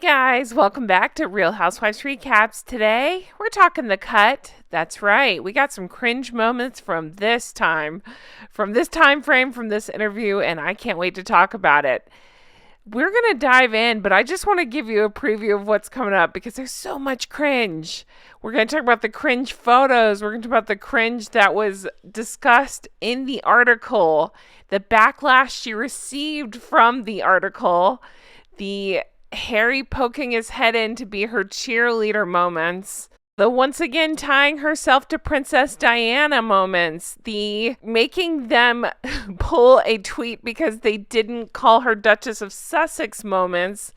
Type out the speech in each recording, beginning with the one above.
Hey guys, welcome back to Real Housewives Recaps. Today, we're talking the cut. That's right. We got some cringe moments from this time frame, from this interview, and I can't wait to talk about it. We're going to dive in, but I just want to give you a preview of what's coming up because there's so much cringe. We're going to talk about the cringe photos. We're going to talk about the cringe that was discussed in the article, the backlash she received from the article, the Harry poking his head in to be her cheerleader moments, the once again tying herself to Princess Diana moments, the making them pull a tweet because they didn't call her Duchess of Sussex moments,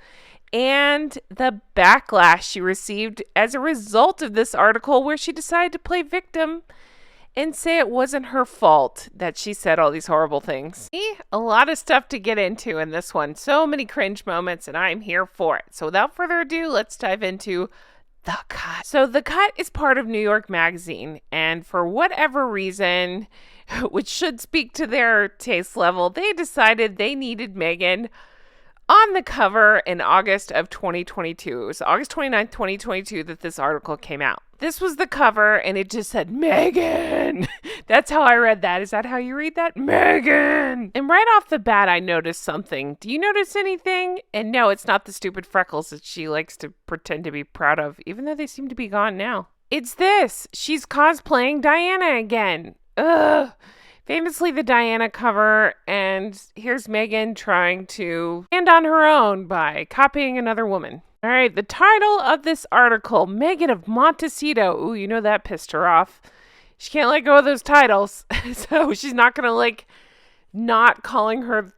and the backlash she received as a result of this article where she decided to play victim and say it wasn't her fault that she said all these horrible things. A lot of stuff to get into in this one. So many cringe moments, and I'm here for it. So without further ado, let's dive into The Cut. So The Cut is part of New York Magazine, and for whatever reason, which should speak to their taste level, they decided they needed Meghan on the cover in August of 2022. It was August 29th, 2022 that this article came out. This was the cover, and it just said, Meghan. That's how I read that. Is that how you read that? Meghan. And right off the bat, I noticed something. Do you notice anything? And no, it's not the stupid freckles that she likes to pretend to be proud of, even though they seem to be gone now. It's this. She's cosplaying Diana again. Ugh. Famously the Diana cover, and here's Meghan trying to stand on her own by copying another woman. All right, the title of this article, Meghan of Montecito. Ooh, you know that pissed her off. She can't let go of those titles, so she's not going to, not calling her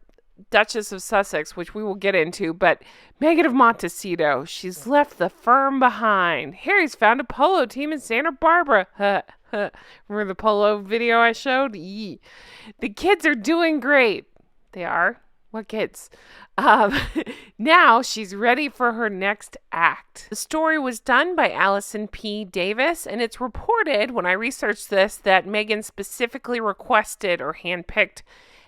Duchess of Sussex, which we will get into, but Meghan of Montecito. She's left the firm behind. Harry's found a polo team in Santa Barbara. Remember the polo video I showed? Yee. The kids are doing great. They are? What kids? Now she's ready for her next act. The story was done by Allison P. Davis, and it's reported, when I researched this, that Meghan specifically requested or handpicked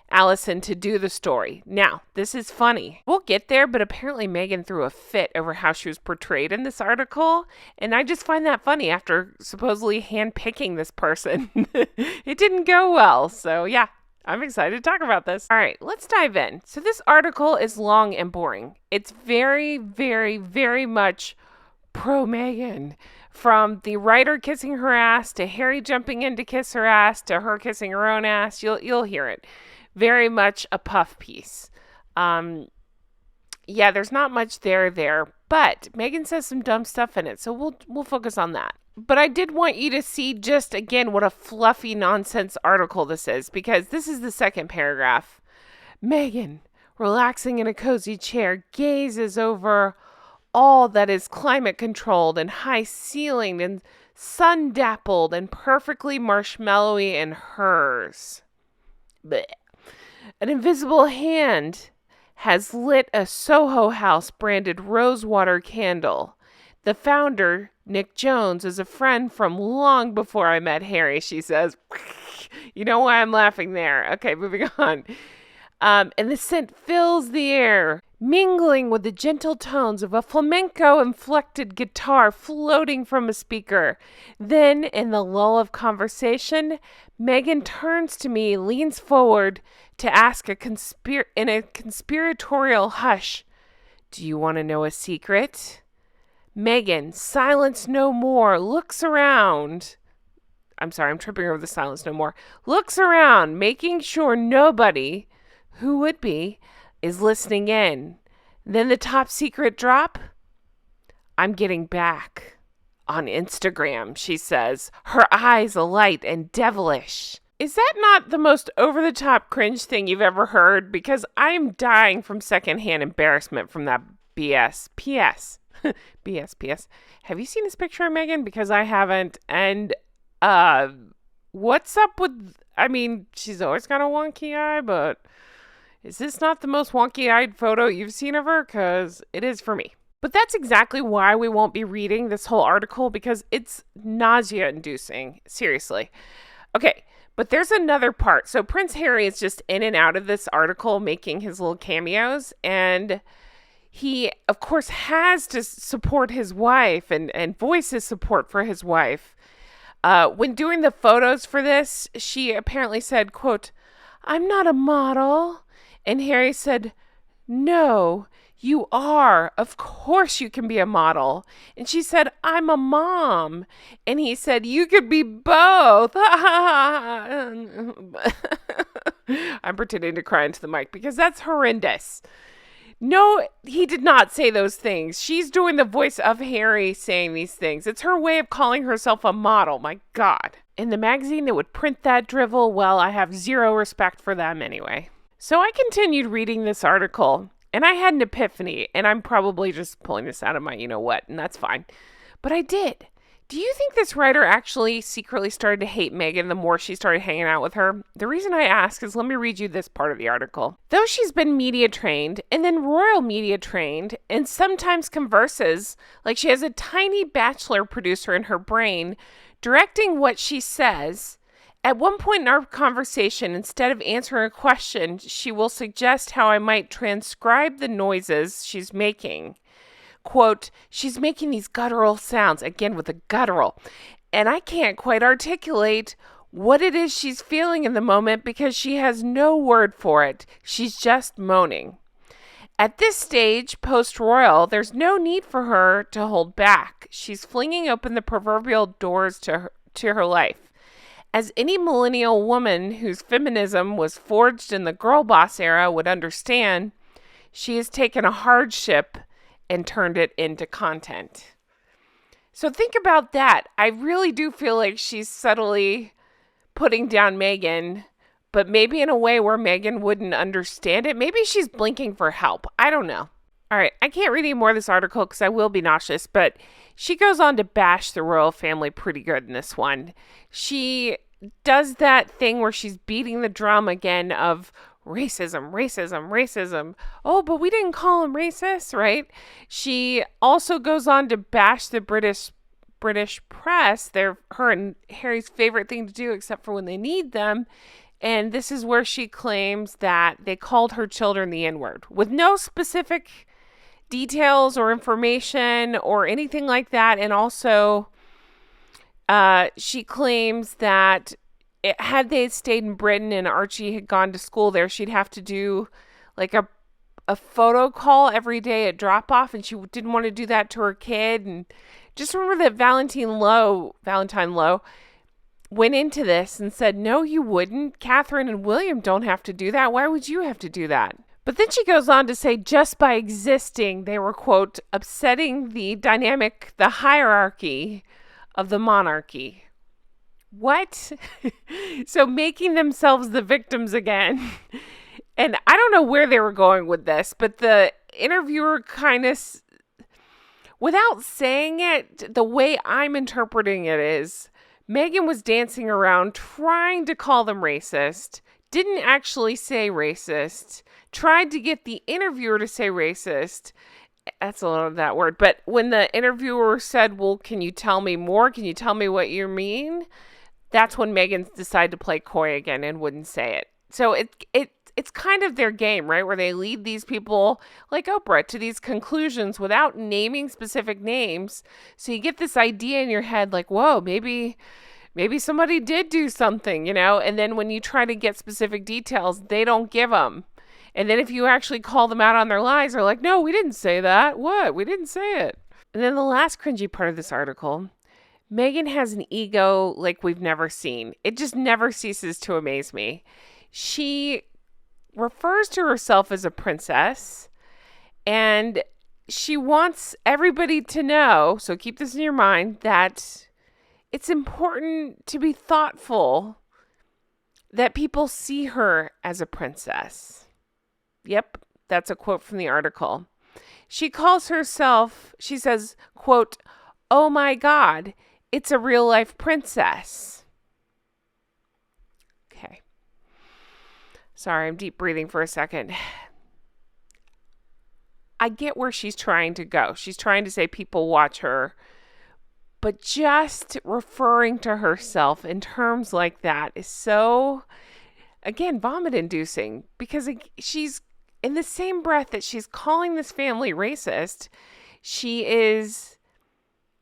Allison to do the story. Now, this is funny. We'll get there, but apparently Meghan threw a fit over how she was portrayed in this article, and I just find that funny after supposedly handpicking this person. It didn't go well, so yeah. I'm excited to talk about this. All right, let's dive in. So this article is long and boring. It's very, very, very much pro-Meghan. From the writer kissing her ass, to Harry jumping in to kiss her ass, to her kissing her own ass. You'll hear it. Very much a puff piece. Yeah, there's not much there, but Meghan says some dumb stuff in it, so we'll focus on that. But I did want you to see just, again, what a fluffy nonsense article this is, because this is the second paragraph. Meghan, relaxing in a cozy chair, gazes over all that is climate-controlled and high-ceilinged and sun-dappled and perfectly marshmallowy in hers. Blech. An invisible hand has lit a Soho House branded rosewater candle. The founder, Nick Jones, is a friend from long before I met Harry, she says. You know why I'm laughing there. Okay, moving on. And the scent fills the air, mingling with the gentle tones of a flamenco-inflected guitar floating from a speaker. Then, in the lull of conversation, Meghan turns to me, leans forward to ask in a conspiratorial hush, "Do you want to know a secret?" Meghan, silence no more, looks around. I'm sorry, I'm tripping over the silence no more. Looks around, making sure nobody, who would be, is listening in. Then the top secret drop. I'm getting back on Instagram, she says, her eyes alight and devilish. Is that not the most over-the-top cringe thing you've ever heard? Because I'm dying from secondhand embarrassment from that BS. P.S. BS. Have you seen this picture of Meghan? Because I haven't. And what's up with, she's always got a wonky eye, but is this not the most wonky-eyed photo you've seen of her? Because it is for me. But that's exactly why we won't be reading this whole article, because it's nausea-inducing. Seriously. Okay, but there's another part. So Prince Harry is just in and out of this article making his little cameos, and he, of course, has to support his wife and voice his support for his wife. When doing the photos for this, she apparently said, quote, "I'm not a model." And Harry said, "No, you are. Of course you can be a model." And she said, "I'm a mom." And he said, "You could be both." I'm pretending to cry into the mic because that's horrendous. No, he did not say those things. She's doing the voice of Harry saying these things. It's her way of calling herself a model. My God. And the magazine that would print that drivel, well, I have zero respect for them anyway. So I continued reading this article, and I had an epiphany, and I'm probably just pulling this out of my you-know-what, and that's fine. But I did. Do you think this writer actually secretly started to hate Meghan the more she started hanging out with her? The reason I ask is, let me read you this part of the article. Though she's been media trained and then royal media trained and sometimes converses like she has a tiny bachelor producer in her brain directing what she says, at one point in our conversation, instead of answering a question, she will suggest how I might transcribe the noises she's making. Quote, "She's making these guttural sounds," again with the guttural, "and I can't quite articulate what it is she's feeling in the moment because she has no word for it. She's just moaning." At this stage, post-royal, there's no need for her to hold back. She's flinging open the proverbial doors to her life. As any millennial woman whose feminism was forged in the girl boss era would understand, she has taken a hardship and turned it into content. So think about that. I really do feel like she's subtly putting down Meghan, but maybe in a way where Meghan wouldn't understand it. Maybe she's blinking for help. I don't know. All right, I can't read any more of this article because I will be nauseous, but she goes on to bash the royal family pretty good in this one. She does that thing where she's beating the drum again of racism, racism, racism. Oh, but we didn't call him racist, right? She also goes on to bash the British press. They're her and Harry's favorite thing to do, except for when they need them. And this is where she claims that they called her children the N-word with no specific details or information or anything like that. And also, she claims that had they stayed in Britain and Archie had gone to school there, she'd have to do like a photo call every day at drop off, and she didn't want to do that to her kid. And just remember that Valentine Lowe went into this and said, "No, you wouldn't. Catherine and William don't have to do that. Why would you have to do that?" But then she goes on to say just by existing, they were, quote, "upsetting the dynamic, the hierarchy of the monarchy." What? So making themselves the victims again. And I don't know where they were going with this, but the interviewer kind of, without saying it, the way I'm interpreting it is Meghan was dancing around trying to call them racist, didn't actually say racist, tried to get the interviewer to say racist. That's a lot of that word. But when the interviewer said, "Well, can you tell me more? Can you tell me what you mean?" That's when Meghan decided to play coy again and wouldn't say it. So it's kind of their game, right? Where they lead these people like Oprah to these conclusions without naming specific names. So you get this idea in your head like, whoa, maybe somebody did do something, you know? And then when you try to get specific details, they don't give them. And then if you actually call them out on their lies, they're like, "No, we didn't say that. What? We didn't say it." And then the last cringy part of this article, Meghan has an ego like we've never seen. It just never ceases to amaze me. She refers to herself as a princess, and she wants everybody to know, so keep this in your mind, that it's important to be thoughtful that people see her as a princess. Yep, that's a quote from the article. She calls herself, she says, quote, "Oh my God, it's a real life princess." Okay. Sorry, I'm deep breathing for a second. I get where she's trying to go. She's trying to say people watch her. But just referring to herself in terms like that is so, again, vomit-inducing. Because she's in the same breath that she's calling this family racist, she is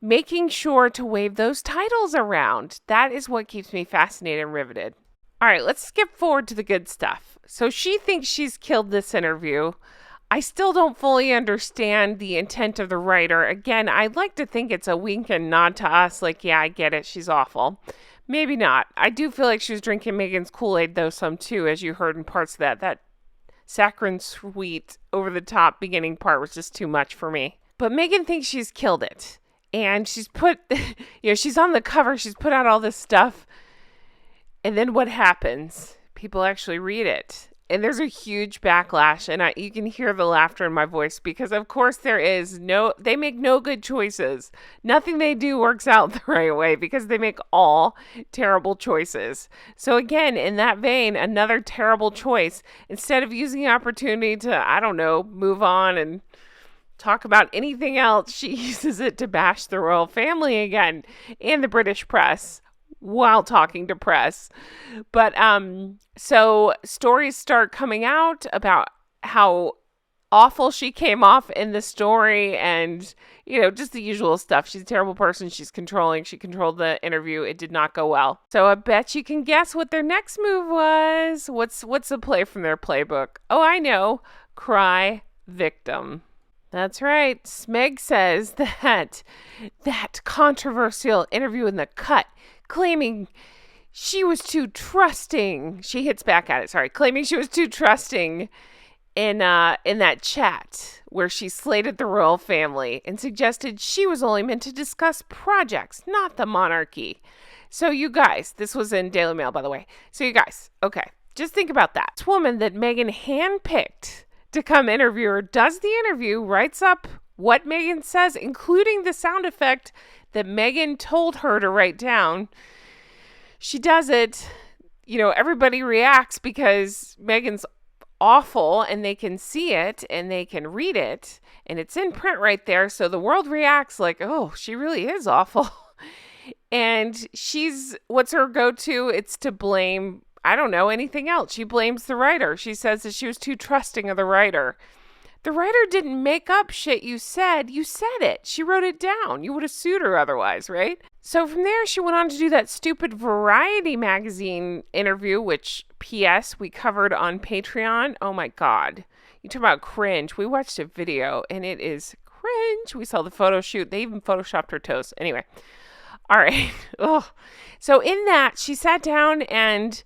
making sure to wave those titles around. That is what keeps me fascinated and riveted. All right, let's skip forward to the good stuff. So she thinks she's killed this interview. I still don't fully understand the intent of the writer. Again, I'd like to think it's a wink and nod to us, like, yeah, I get it, she's awful. Maybe not. I do feel like she was drinking Meghan's Kool-Aid, though, some too, as you heard in parts of that. That saccharine sweet, over-the-top beginning part was just too much for me. But Meghan thinks she's killed it. And she's put, she's on the cover, she's put out all this stuff. And then what happens? People actually read it. And there's a huge backlash, and you can hear the laughter in my voice because, of course, they make no good choices. Nothing they do works out the right way because they make all terrible choices. So again, in that vein, another terrible choice. Instead of using the opportunity to, move on and talk about anything else, she uses it to bash the royal family again and the British press while talking to press. But so stories start coming out about how awful she came off in the story and, just the usual stuff. She's a terrible person. She's controlling. She controlled the interview. It did not go well. So I bet you can guess what their next move was. What's the play from their playbook? Oh, I know. Cry victim. That's right. Smeg says that controversial interview in The Cut, claiming she was too trusting. She hits back at it, claiming she was too trusting in that chat where she slated the royal family and suggested she was only meant to discuss projects, not the monarchy. So you guys, this was in Daily Mail, by the way. So you guys, okay, just think about that. This woman that Meghan handpicked to come interview her does the interview, writes up what Meghan says, including the sound effect that Meghan told her to write down. She does it. Everybody reacts because Meghan's awful and they can see it and they can read it and it's in print right there. So the world reacts like, oh, she really is awful. And what's her go-to? It's to blame, anything else. She blames the writer. She says that she was too trusting of the writer. The writer didn't make up shit you said. You said it. She wrote it down. You would have sued her otherwise, right? So from there, she went on to do that stupid Variety magazine interview, which, P.S., we covered on Patreon. Oh, my God. You talk about cringe. We watched a video, and it is cringe. We saw the photo shoot. They even photoshopped her toes. Anyway. All right. Ugh. So in that, she sat down, and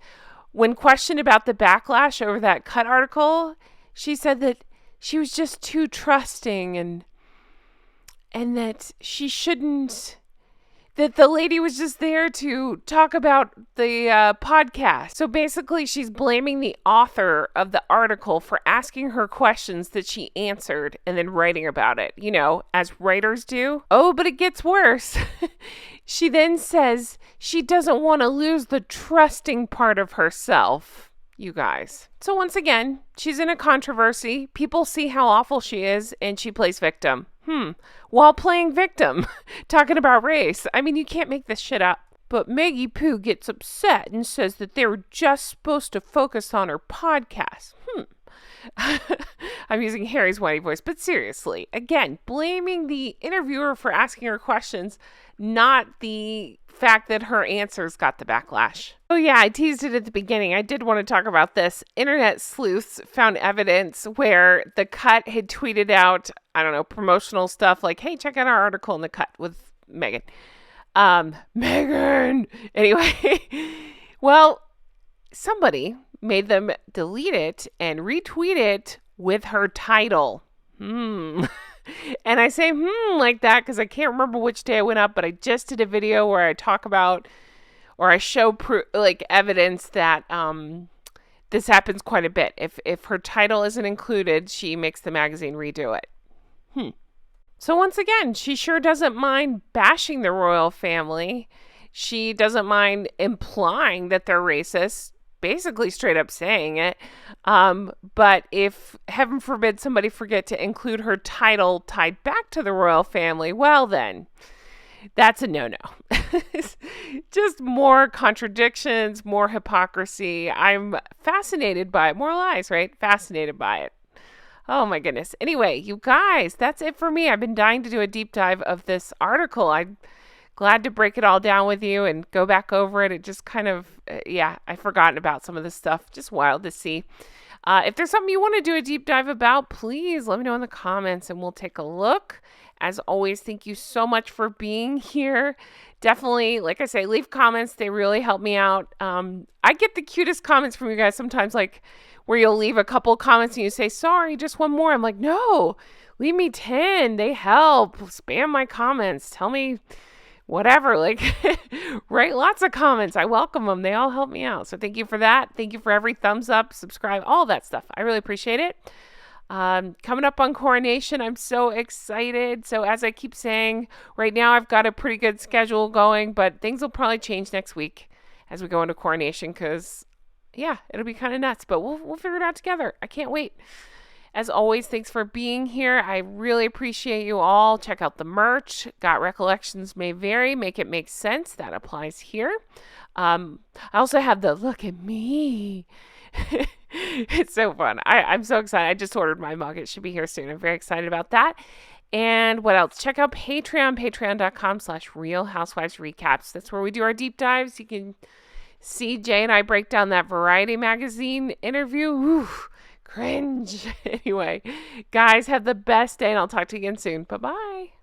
when questioned about the backlash over that Cut article, she said that she was just too trusting and that she shouldn't, that the lady was just there to talk about the podcast. So basically she's blaming the author of the article for asking her questions that she answered and then writing about it, as writers do. Oh, but it gets worse. She then says she doesn't want to lose the trusting part of herself. You guys. So once again, she's in a controversy. People see how awful she is, and she plays victim. While playing victim, talking about race. You can't make this shit up. But Maggie Poo gets upset and says that they were just supposed to focus on her podcast. I'm using Harry's whiny voice, but seriously, again, blaming the interviewer for asking her questions, not the fact that her answers got the backlash. Oh yeah, I teased it at the beginning. I did want to talk about this. Internet sleuths found evidence where The Cut had tweeted out, promotional stuff like, hey, check out our article in The Cut with Meghan. Meghan! Anyway, well, somebody made them delete it and retweet it with her title. And I say like that because I can't remember which day I went up, but I just did a video where I talk about, or I show evidence that this happens quite a bit. If her title isn't included, she makes the magazine redo it. So once again, she sure doesn't mind bashing the royal family. She doesn't mind implying that they're racist, basically straight up saying it. But if, heaven forbid, somebody forget to include her title tied back to the royal family, well then, that's a no-no. Just more contradictions, more hypocrisy. I'm fascinated by it. More lies, right? Fascinated by it. Oh my goodness. Anyway, you guys, that's it for me. I've been dying to do a deep dive of this article. I'm glad to break it all down with you and go back over it. It just kind of, I've forgotten about some of this stuff. Just wild to see. If there's something you want to do a deep dive about, please let me know in the comments and we'll take a look. As always, thank you so much for being here. Definitely, like I say, leave comments. They really help me out. I get the cutest comments from you guys sometimes, like where you'll leave a couple comments and you say, sorry, just one more. I'm like, no, leave me 10. They help. Spam my comments. Tell me whatever, like write lots of comments. I welcome them. They all help me out. So thank you for that. Thank you for every thumbs up, subscribe, all that stuff. I really appreciate it. Coming up on coronation, I'm so excited. So as I keep saying, right now I've got a pretty good schedule going, but things will probably change next week as we go into coronation because, it'll be kind of nuts, but we'll figure it out together. I can't wait. As always, thanks for being here. I really appreciate you all. Check out the merch. Got recollections may vary. Make it make sense. That applies here. I also have the look at me. It's so fun. I'm so excited. I just ordered my mug. It should be here soon. I'm very excited about that. And what else? Check out Patreon, patreon.com/Real Housewives Recaps. That's where we do our deep dives. You can see Jay and I break down that Variety magazine interview. Whew. Cringe. Anyway, guys, have the best day and I'll talk to you again soon. Bye-bye.